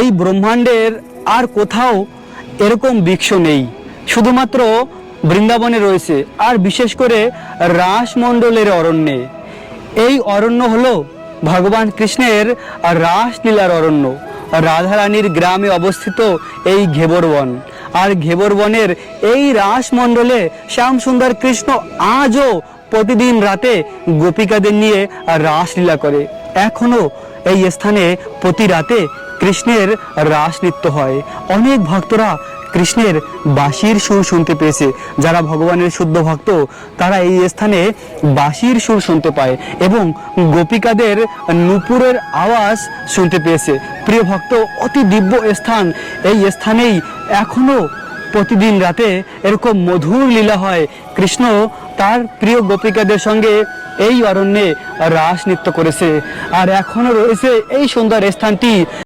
এই ব্রহ্মাণ্ডের আর কোথাও এরকম বৃক্ষ নেই, শুধুমাত্র বৃন্দাবনে রয়েছে, আর বিশেষ করে রাসমণ্ডলের অরণ্যে। এই অরণ্য হলো ভগবান কৃষ্ণের রাসলীলার অরণ্য। রাধারানীর গ্রামে অবস্থিত এই ঘেবর বন, আর ঘেবর বনের এই রাসমণ্ডলে শ্যামসুন্দর কৃষ্ণ আজও প্রতিদিন রাতে গোপিকাদের নিয়ে রাসলীলা করে। এখনো এই স্থানে প্রতি রাতে কৃষ্ণের রাস নৃত্য হয়। অনেক ভক্তরা কৃষ্ণের বাঁশির সুর শুনতে পেয়েছে। যারা ভগবানের শুদ্ধ ভক্ত তারা এই স্থানে বাঁশির সুর শুনতে পায় এবং গোপিকাদের নূপুরের আওয়াজ শুনতে পেয়েছে। প্রিয় ভক্ত, অতি দিব্য স্থান। এই স্থানেই এখনো প্রতিদিন রাতে এরকম মধুর লীলা হয়। কৃষ্ণ তার প্রিয় গোপিকাদের সঙ্গে এই অরণ্যে রাস নৃত্য করেছে, আর এখনো রয়েছে এই সুন্দর স্থানটি।